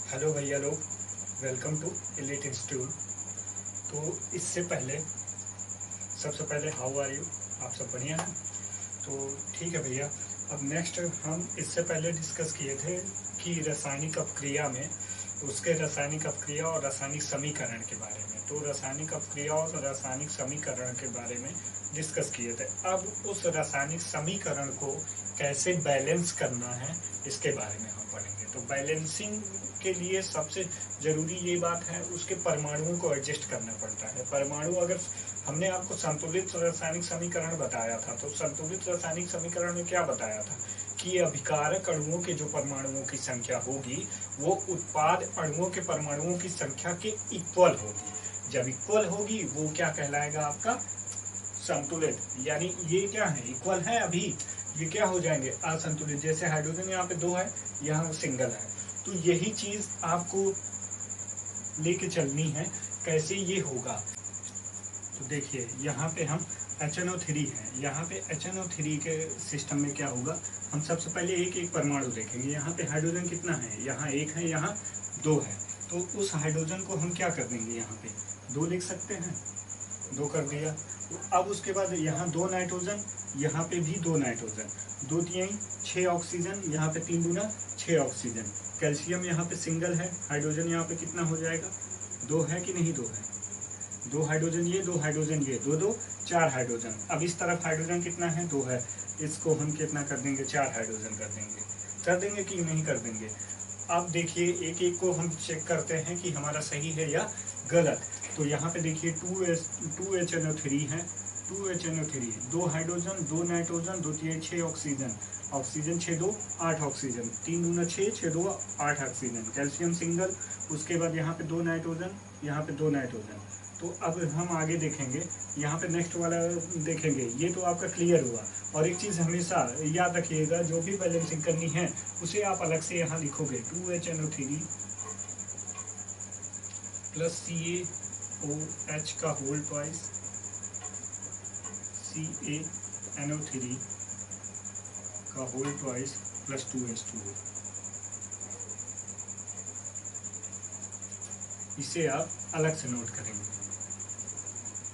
Hello भैया लोग, welcome to elite institute. तो इससे पहले सबसे पहले हाउ आर यू, आप सब बढ़िया हैं? तो ठीक है भैया। अब नेक्स्ट हम इससे पहले डिस्कस किए थे कि रासायनिक अपक्रिया में उसके रासायनिक अपक्रिया और रासायनिक समीकरण के बारे में। तो रासायनिक अपक्रिया और रासायनिक समीकरण के बारे में डिस्कस किए थे। अब उस रासायनिक समीकरण को कैसे बैलेंस करना है इसके बारे में हम पढ़ेंगे। तो बैलेंसिंग के लिए सबसे जरूरी ये बात है, उसके परमाणुओं को एडजस्ट करना पड़ता है। परमाणु अगर हमने आपको संतुलित रासायनिक समीकरण बताया था, तो संतुलित रासायनिक समीकरण में क्या बताया था कि अभिकारक अणुओं के जो परमाणुओं की संख्या होगी वो उत्पाद अणुओं के परमाणुओं की संख्या के इक्वल होगी। जब इक्वल होगी वो क्या कहलाएगा? आपका संतुलित। यानी ये क्या है? इक्वल है अभी, ये क्या हो जाएंगे? असंतुलित। जैसे हाइड्रोजन यहाँ पे 2 है, यहाँ सिंगल है। तो यही चीज आपको लेके चलनी है, कैसे ये होगा। तो देखिए यहाँ पे हम HNO3 है, यहाँ पे HNO3 के सिस्टम में क्या होगा, हम सबसे पहले एक एक परमाणु देखेंगे। यहाँ पे हाइड्रोजन कितना है? यहाँ 1 है, यहाँ 2 है। तो उस हाइड्रोजन को हम क्या कर देंगे? यहाँ पे 2 लिख सकते हैं, 2 कर दिया। तो अब उसके बाद यहाँ 2 नाइट्रोजन, यहाँ पे भी 2 नाइट्रोजन, 2 3 6 ऑक्सीजन, यहाँ पे 3 दूना 6 ऑक्सीजन। कैल्शियम यहाँ पे सिंगल है, हाइड्रोजन यहाँ पे कितना हो जाएगा? 2 है कि नहीं? 2 है। 2 हाइड्रोजन ये, 2 हाइड्रोजन ये, 2 2 4 हाइड्रोजन। अब इस तरफ हाइड्रोजन कितना है? 2 है। इसको हम कितना कर देंगे? 4 हाइड्रोजन कर देंगे कि नहीं कर देंगे? अब देखिए एक एक को हम चेक करते हैं कि हमारा सही है या गलत। तो यहाँ पे देखिए 2HNO3 है, 2HNO3, 2 hydrogen, 2 nitrogen, 2 3 6 oxygen, oxygen 6 2 8 oxygen, 3 दूना 6, 6 2 8 ऑक्सीजन। कैल्शियम सिंगल, उसके बाद यहाँ पे 2 नाइट्रोजन, यहाँ पे 2 नाइट्रोजन। तो अब हम आगे देखेंगे, यहाँ पे नेक्स्ट वाला देखेंगे। ये तो आपका क्लियर हुआ। और एक चीज हमेशा याद रखिएगा, जो भी बैलेंसिंग करनी है उसे आप अलग से यहाँ लिखोगे, 2HNO3 प्लस CaOH का होल ट्वाइस, CaNO3 का होल ट्वाइस प्लस 2H2O। इसे आप अलग से नोट करेंगे।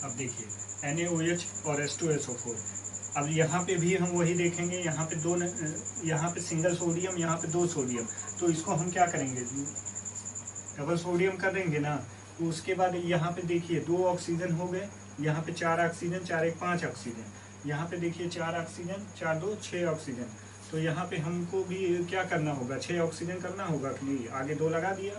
अब देखिए NaOH और H2SO4। अब यहाँ पे भी हम वही देखेंगे, यहाँ पे 2, यहाँ पे सिंगल सोडियम, यहाँ पे 2 सोडियम। तो इसको हम क्या करेंगे? डबल सोडियम कर देंगे ना। तो उसके बाद यहाँ पे देखिए 2 ऑक्सीजन हो गए, यहाँ पे 4 ऑक्सीजन, 4 1 5 ऑक्सीजन। यहाँ पे देखिए 4 ऑक्सीजन, 4 2 6 ऑक्सीजन। तो यहाँ पे हमको भी क्या करना होगा? 6 ऑक्सीजन करना होगा कि आगे 2 लगा दिया,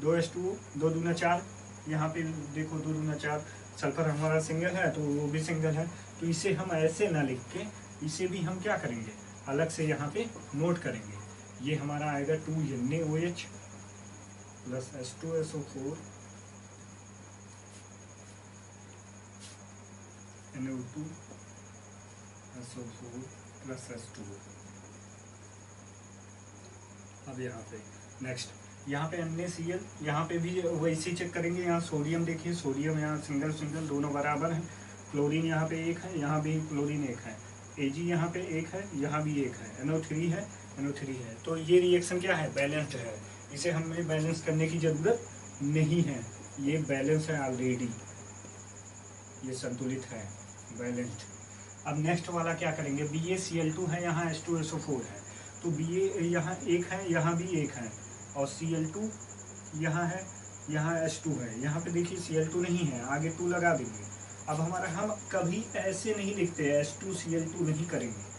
2H2O, 2 दूना 4। यहाँ पे देखो 2 दूना 4। सल्फर हमारा सिंगल है तो वो भी सिंगल है। तो इसे हम ऐसे ना लिख के, इसे भी हम क्या करेंगे? अलग से यहाँ पे नोट करेंगे। ये हमारा आएगा 2NaOH plus H2SO4 NO2 SO4 plus H2O। अब यहाँ पे नेक्स्ट, यहाँ पे NaCl, यहाँ पे भी वैसे चेक करेंगे। यहाँ सोडियम देखिए, सोडियम यहाँ सिंगल सिंगल दोनों बराबर हैं। क्लोरीन यहाँ पे 1 है, यहाँ भी क्लोरीन 1 है। Ag यहाँ पे 1 है, यहाँ भी 1 है। NO3 है, NO3 है। तो ये रिएक्शन क्या है? बैलेंस्ड है। इसे हमें बैलेंस करने की जरूरत नहीं है, ये बैलेंस है ऑलरेडी, ये संतुलित है, बैलेंस्ड। अब नेक्स्ट वाला क्या करेंगे? BaCl2 है, यहाँ H2SO4 है। तो Ba यहाँ 1 है, यहाँ भी 1 है, और Cl2 यहाँ है, यहाँ H2 है। यहाँ पे देखिए Cl2 नहीं है, आगे 2 लगा देंगे। अब हमारा, हम कभी ऐसे नहीं लिखते H2Cl2 नहीं करेंगे।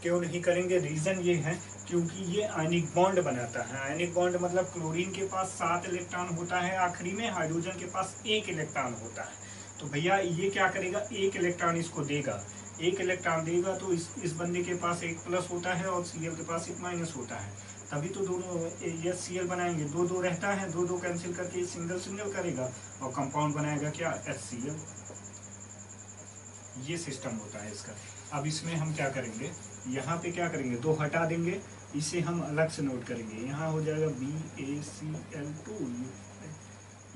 क्यों नहीं करेंगे? रीजन ये है क्योंकि ये आयनिक बॉन्ड बनाता है। आयनिक बॉन्ड मतलब क्लोरीन के पास 7 इलेक्ट्रॉन होता है आखिरी में, हाइड्रोजन के पास 1 इलेक्ट्रॉन होता है। तो भैया ये क्या करेगा? 1 इलेक्ट्रॉन इसको देगा। 1 इलेक्ट्रॉन देगा तो इस बंदे के पास 1 प्लस होता है और Cl के पास 1 माइनस होता है। तभी तो दोनों Cl बनाएंगे। 2 2 रहता है, 2 2 कैंसिल करके सिंगल सिंगल करेगा और कंपाउंड बनाएगा क्या? HCl। ये सिस्टम होता है इसका। अब इसमें हम क्या करेंगे? यहाँ पे क्या करेंगे? 2 हटा देंगे, इसे हम अलग से नोट करेंगे। यहाँ हो जाएगा BaCl2,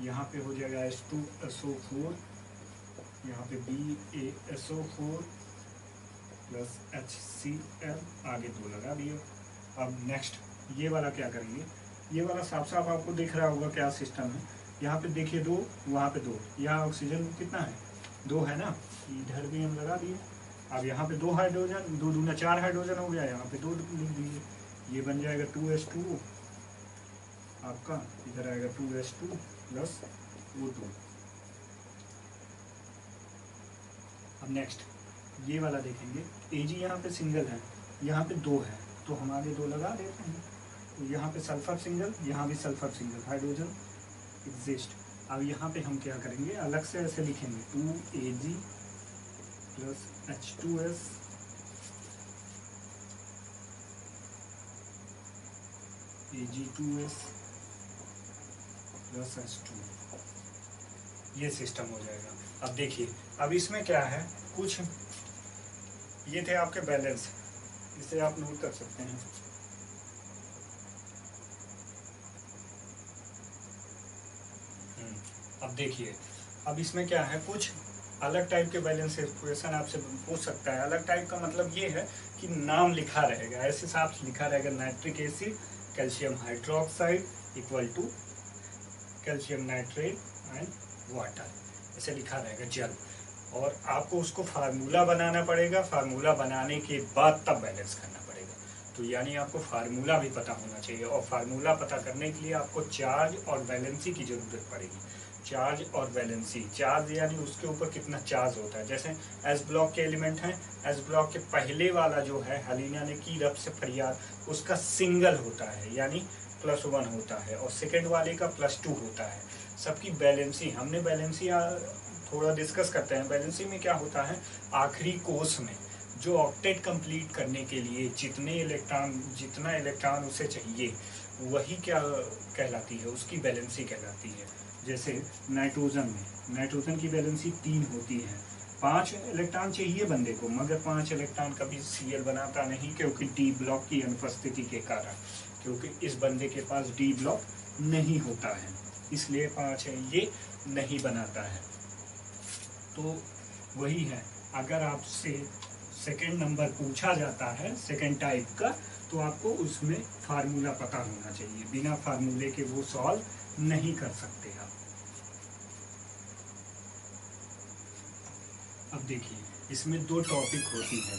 यहाँ पे हो जाएगा H2SO4, यहाँ पे BaSO4 प्लस HCl, आगे 2 लगा दिए। अब नेक्स्ट ये वाला क्या करेंगे? ये वाला साफ साफ आपको दिख रहा होगा क्या सिस्टम है। यहाँ पे देखिए 2, वहाँ पे 2, यहाँ ऑक्सीजन कितना है 2 है ना, इधर भी हम लगा दिए। अब यहाँ पे 2 हाइड्रोजन, 2 दूना 4 हाइड्रोजन हो गया, यहाँ पे 2 लिख दीजिए, ये बन जाएगा 2s2 आपका, इधर आएगा 2s2 प्लस O2। अब नेक्स्ट ये वाला देखेंगे, Ag यहाँ पे सिंगल है, यहाँ पे 2 है, तो हम आगे 2 लगा देते हैं। तो यहाँ पे सल्फर सिंगल, यहाँ भी सल्फर सिंगल, हाइड्रोजन एग्जिस्ट। अब यहाँ पे हम क्या करेंगे, अलग से ऐसे लिखेंगे 2Ag plus H2S Ag2S plus H2, ये सिस्टम हो जाएगा। अब देखिए, अब इसमें क्या है, कुछ ये थे आपके बैलेंस, इसे आप नोट कर सकते हैं। अब देखिए, अब इसमें क्या है, कुछ अलग टाइप के बैलेंस इक्वेशन आपसे पूछ सकता है। अलग टाइप का मतलब ये है कि नाम लिखा रहेगा, ऐसे साफ लिखा रहेगा, nitric acid calcium hydroxide equal to calcium nitrate and water, ऐसे लिखा रहेगा जल। और आपको उसको फार्मूला बनाना पड़ेगा, फार्मूला बनाने के बाद तब बैलेंस करना पड़ेगा। तो यानी आपको फार्मूला भी पता होना चाहिए, और फार्मूला पता करने के लिए आपको चार्ज और वैलेंसी की जरूरत पड़ेगी। चार्ज और वैलेंसी, चार्ज यानी उसके ऊपर कितना चार्ज होता है। जैसे एस ब्लॉक के एलिमेंट हैं, एस ब्लॉक के पहले वाला जो है हेलिना ने की रब से फरियाद, उसका सिंगल होता है यानी +1 होता है, और सेकेंड वाले का +2 होता है। सबकी बैलेंसी, हमने बैलेंसी थोड़ा डिस्कस करते हैं। बैलेंसी में क्या होता है, आखिरी कोर्स में जो ऑक्टेट कंप्लीट करने के लिए जितना इलेक्ट्रॉन उसे चाहिए, वही क्या कहलाती है, उसकी बैलेंसी कहलाती है। जैसे नाइट्रोजन में, नाइट्रोजन की बैलेंसी 3 होती है, 5 इलेक्ट्रॉन चाहिए बंदे को, मगर 5 इलेक्ट्रॉन कभी Cl बनाता नहीं, क्योंकि डी ब्लॉक की अनुपस्थिति के कारण, क्योंकि इस बंदे के पास डी ब्लॉक नहीं होता है, इसलिए 5 है, ये नहीं बनाता है। तो वही है, अगर आपसे सेकंड नंबर पूछा जाता है सेकंड टाइप का, तो आपको उसमें फार्मूला पता होना चाहिए, बिना फार्मूले के वो सॉल्व नहीं कर सकते आप। अब देखिए, इसमें 2 टॉपिक होती है।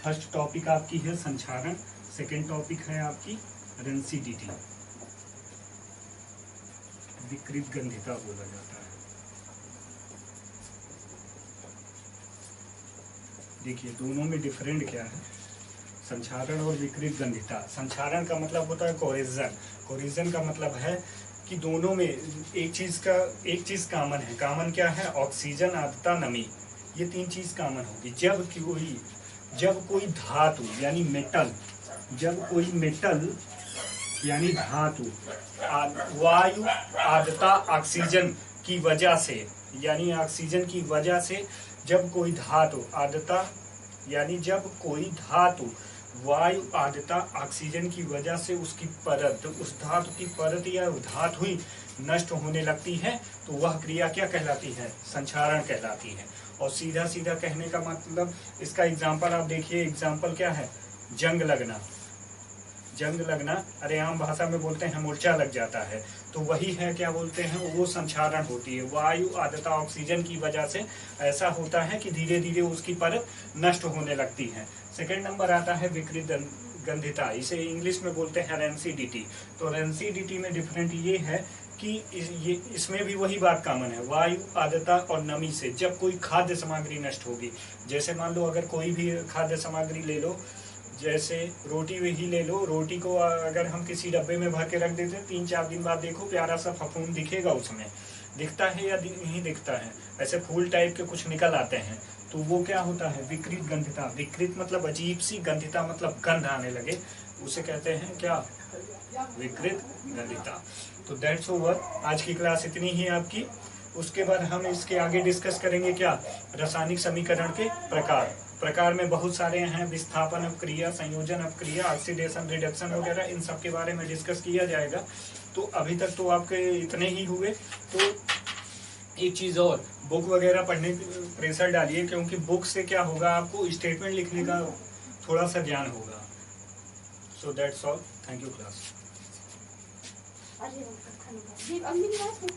फर्स्ट टॉपिक आपकी है संक्षारण, सेकंड टॉपिक है आपकी रेंसिडिटी, विकृत गंधिता बोला जाता है। देखिए, दोनों में डिफरेंट क्या है, संक्षारण और विकृत गंधिता। संक्षारण का मतलब होता है कोरिजन, कोरिजन का मतलब है कि दोनों में एक चीज कामन है। कामन क्या है, ऑक्सीजन, आर्द्रता, नमी, ये 3 चीज कामन होगी। जब कोई धातु यानी मेटल, जब कोई मेटल यानी धातु वायु, आर्द्रता, ऑक्सीजन की वजह से, यानी ऑक्सीजन की वजह से जब कोई धातु, आर्द्रता यानी जब कोई धातु वायु, आर्द्रता, ऑक्सीजन की वजह से उसकी परत, उस धातु की परत या धातु ही नष्ट होने लगती है, तो वह क्रिया क्या कहलाती है, संक्षारण कहलाती है। और सीधा सीधा कहने का मतलब, इसका एग्जाम्पल आप देखिए, एग्जाम्पल क्या है, जंग लगना। जंग लगना, अरे आम भाषा में बोलते हैं मूर्छा लग जाता है, तो वही है, क्या बोलते हैं, वो संक्षारण होती है। वायु, आर्द्रता, ऑक्सीजन की वजह से ऐसा होता है कि धीरे धीरे उसकी परत नष्ट होने लगती है। सेकंड नंबर आता है विकृत गंधिता, इसे इंग्लिश में बोलते हैं रेंसिडिटी। तो रेंसिडिटी में डिफरेंट ये है कि इसमें भी वही बात कॉमन है, वायु, आर्द्रता और नमी से जब कोई खाद्य सामग्री नष्ट होगी। जैसे मान लो अगर कोई भी खाद्य सामग्री ले लो, जैसे रोटी ही ले लो, रोटी को अगर हम किसी डब्बे में भर के रख देते हैं, 3-4 दिन बाद देखो प्यारा सा फफूंद दिखेगा, उसमें दिखता है या नहीं दिखता है, ऐसे फूल टाइप के कुछ निकल आते हैं, तो वो क्या होता है, विकृत गंधिता। विकृत मतलब अजीब सी, गंधिता मतलब गंध आने लगे, उसे कहते हैं क्या, विकृत गंधिता। तो दैट्स ओवर, आज की क्लास इतनी ही आपकी। उसके बाद हम इसके आगे डिस्कस करेंगे क्या, रासायनिक समीकरण के प्रकार में बहुत सारे हैं, विस्थापन अपक्रिया, संयोजन अपक्रिया, ऑक्सीडेशन, रिडक्शन वगैरह, इन सब के बारे में डिस्कस किया जाएगा। तो अभी तक तो आपके इतने ही हुए। तो एक चीज और, बुक वगैरह पढ़ने प्रेशर डालिए, क्योंकि बुक से क्या होगा, आपको स्टेटमेंट लिखने का थोड़ा सा ज्ञान होगा। So that's all, thank you class. अरे वो खाने का ये अब मेरी बात है